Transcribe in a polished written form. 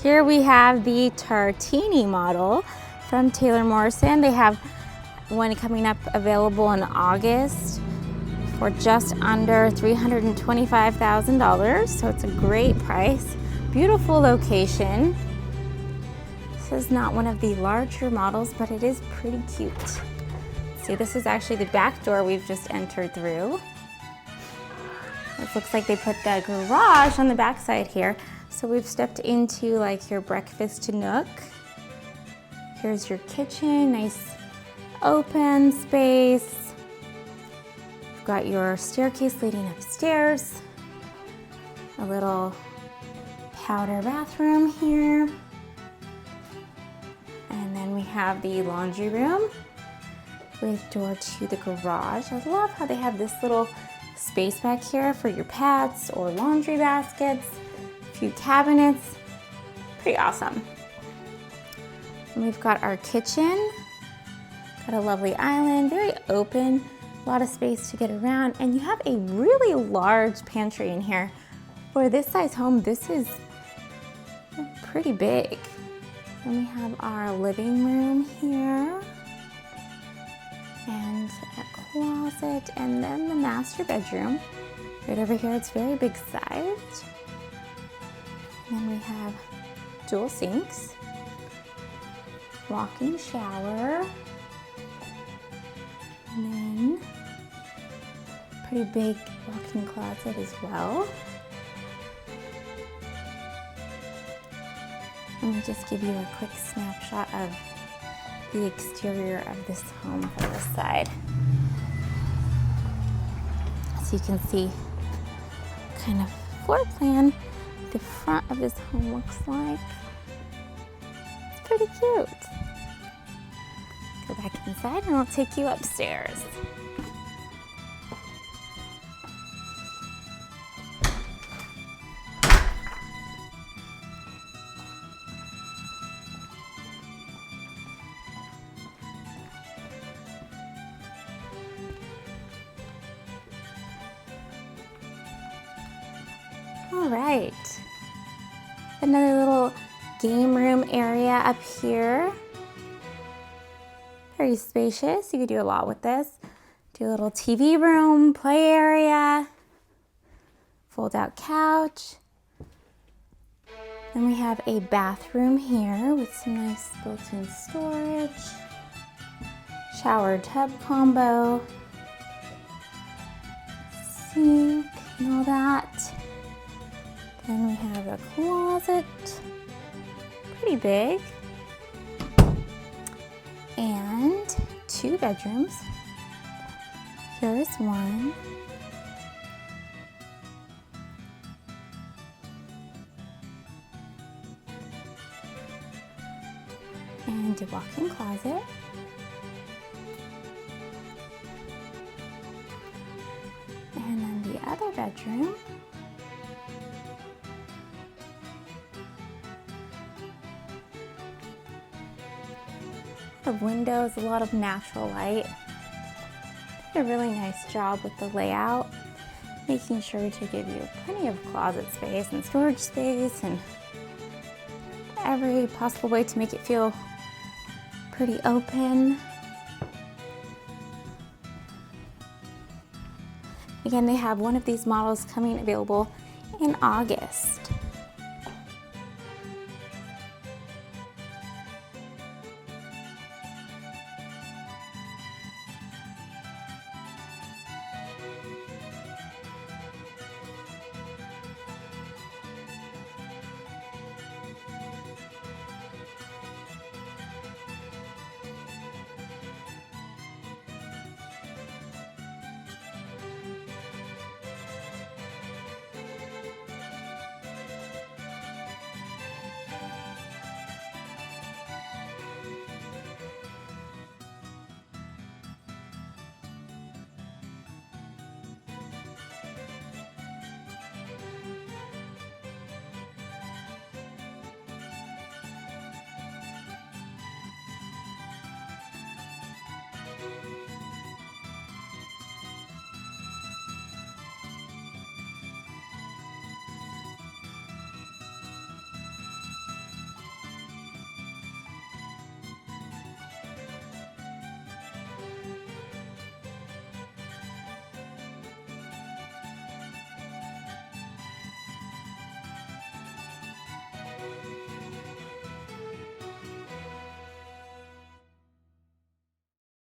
Here we have the Tartini model from Taylor Morrison. They have one coming up available in August for just under $325,000, so it's a great price. Beautiful location. This is not one of the larger models, but it is pretty cute. See, this is actually the back door we've just entered through. It looks like they put the garage on the back side here. So we've stepped into like your breakfast nook. Here's your kitchen, nice open space. You've got your staircase leading upstairs. A little powder bathroom here. And then we have the laundry room with door to the garage. I love how they have this little space back here for your pads or laundry baskets, a few cabinets, pretty awesome. And we've got our kitchen, got a lovely island, very open, a lot of space to get around, and you have a really large pantry in here. For this size home, this is pretty big. Then we have our living room here, and a closet, and then the master bedroom. Right over here, it's very big sized. And then we have dual sinks, walk-in shower, and then pretty big walk-in closet as well. Let me just give you a quick snapshot of the exterior of this home from this side. So you can see kind of floor plan the front of this home looks like. It's pretty cute. Go back inside and I'll take you upstairs. All right, another little game room area up here. Very spacious, you could do a lot with this. Do a little TV room, play area, fold out couch. Then we have a bathroom here with some nice built-in storage, shower tub combo, sink and all that. Then we have a closet, pretty big, and 2 bedrooms. Here's one. And a walk-in closet. And then the other bedroom. Of windows, a lot of natural light. Did a really nice job with the layout, making sure to give you plenty of closet space and storage space and every possible way to make it feel pretty open. Again, they have one of these models coming available in August.